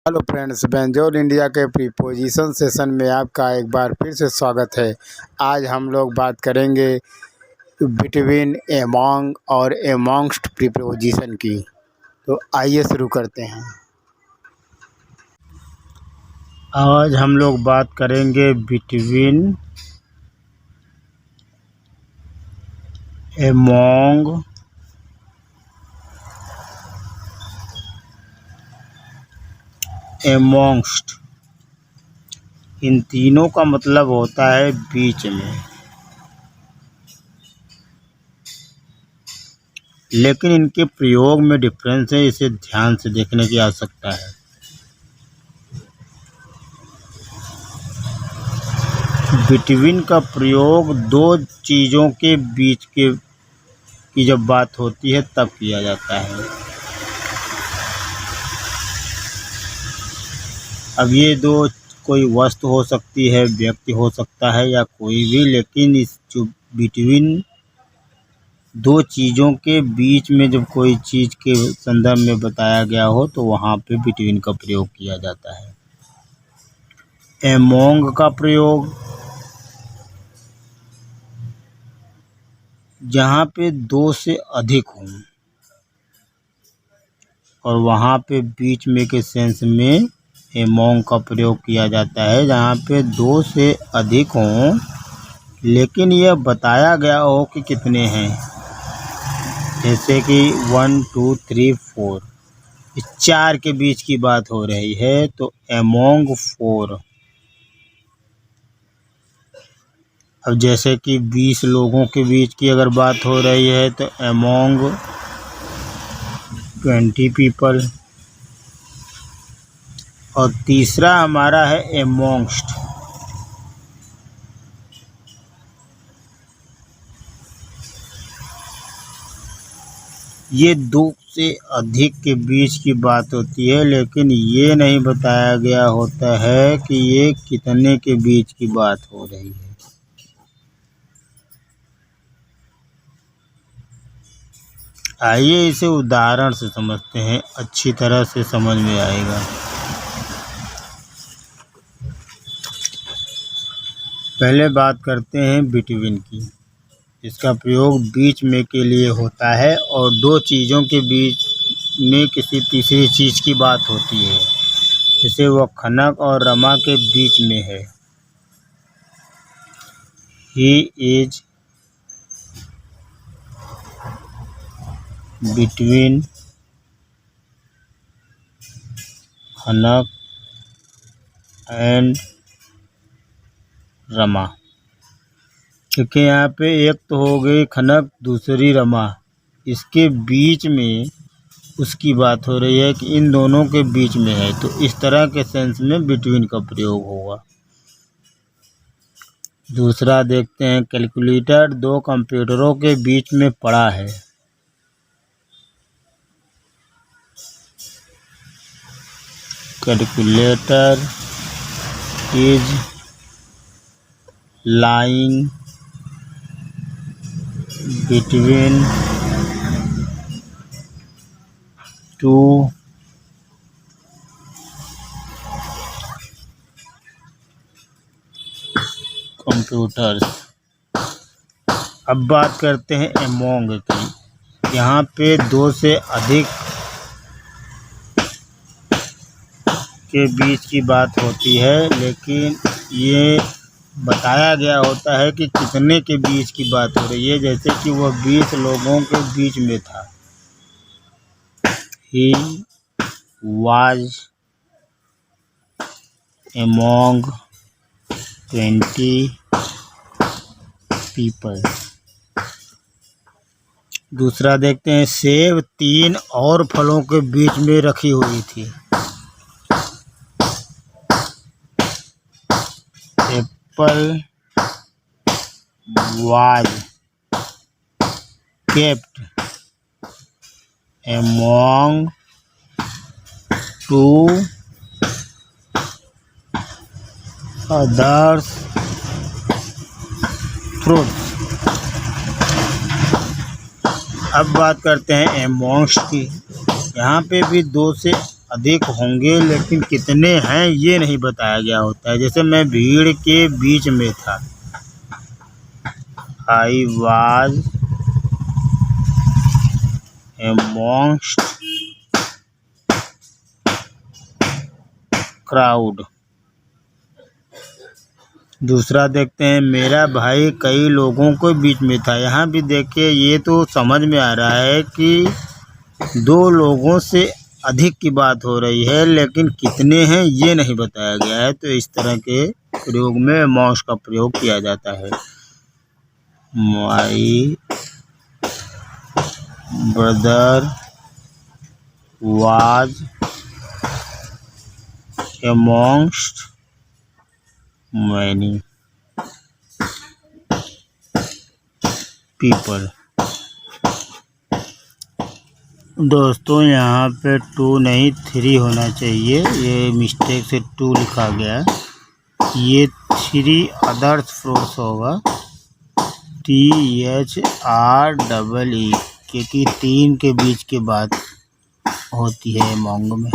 Hello friends, benzoyl India के preposition session में आपका एक बार फिर से स्वागत है। आज हम लोग बात करेंगे बिटवीन, एमॉन्ग और एमॉन्ग्स्ट प्रीपोजिशन की। तो आइए शुरू करते हैं। आज हम लोग बात करेंगे बिटवीन, एमॉन्ग, एमॉन्ग्स्ट। इन तीनों का मतलब होता है बीच में, लेकिन इनके प्रयोग में डिफरेंस है। इसे ध्यान से देखने की आवश्यकता है। बिटवीन का प्रयोग दो चीज़ों के बीच की जब बात होती है तब किया जाता है। अब ये दो कोई वस्तु हो सकती है, व्यक्ति हो सकता है या कोई भी, लेकिन इस जो बिटवीन दो चीज़ों के बीच में जब कोई चीज़ के संदर्भ में बताया गया हो तो वहाँ पे बिटवीन का प्रयोग किया जाता है। एमॉन्ग का प्रयोग जहाँ पे दो से अधिक हों, और वहाँ पे बीच में के सेंस में एमॉन्ग का प्रयोग किया जाता है जहाँ पे दो से अधिक हों, लेकिन यह बताया गया हो कि कितने हैं। जैसे कि 1 2 3 4, इस 4 के बीच की बात हो रही है तो एमॉन्ग 4। अब जैसे कि 20 लोगों के बीच की अगर बात हो रही है तो एमॉन्ग 20 पीपल। और तीसरा हमारा है एमॉन्ग्स्ट। ये दो से अधिक के बीच की बात होती है, लेकिन ये नहीं बताया गया होता है कि ये कितने के बीच की बात हो रही है। आइए इसे उदाहरण से समझते हैं, अच्छी तरह से समझ में आएगा। पहले बात करते हैं बिटवीन की। इसका प्रयोग बीच में के लिए होता है और दो चीज़ों के बीच में किसी तीसरी चीज़ की बात होती है, जैसे वह खनक और रमा के बीच में है। He is between Khanak and Rama, क्योंकि यहाँ पे एक तो हो गई खनक, दूसरी रमा, इसके बीच में उसकी बात हो रही है कि इन दोनों के बीच में है, तो इस तरह के सेंस में बिटवीन का प्रयोग होगा। दूसरा देखते हैं, कैलकुलेटर दो कंप्यूटरों के बीच में पड़ा है। Calculator is lying between two computers. अब बात करते हैं एमॉन्ग की। यहाँ पे दो से अधिक के बीच की बात होती है, लेकिन ये बताया गया होता है कि कितने के बीच की बात हो रही है। जैसे कि वह 20 लोगों के बीच में था। He was among 20 people. दूसरा देखते हैं, सेब 3 और फलों के बीच में रखी हुई थी। Apple was kept among 2 others fruits. अब बात करते हैं एमॉन्ग्स्ट की। यहाँ पे भी दो से अधिक होंगे, लेकिन कितने हैं ये नहीं बताया गया होता है। जैसे मैं भीड़ के बीच में था, I was amongst crowd। दूसरा देखते हैं, मेरा भाई कई लोगों के बीच में था। यहाँ भी देखिए, ये तो समझ में आ रहा है कि 2 लोगों से अधिक की बात हो रही है, लेकिन कितने हैं ये नहीं बताया गया है। तो इस तरह के प्रयोग में amongst का प्रयोग किया जाता है। My brother was amongst many people। दोस्तों यहाँ पे 2 नहीं 3 होना चाहिए, ये मिस्टेक से 2 लिखा गया। ये 3 अदर्स फ्रूट्स होगा, THREE, क्योंकि 3 के बीच की बात होती है अमंग में।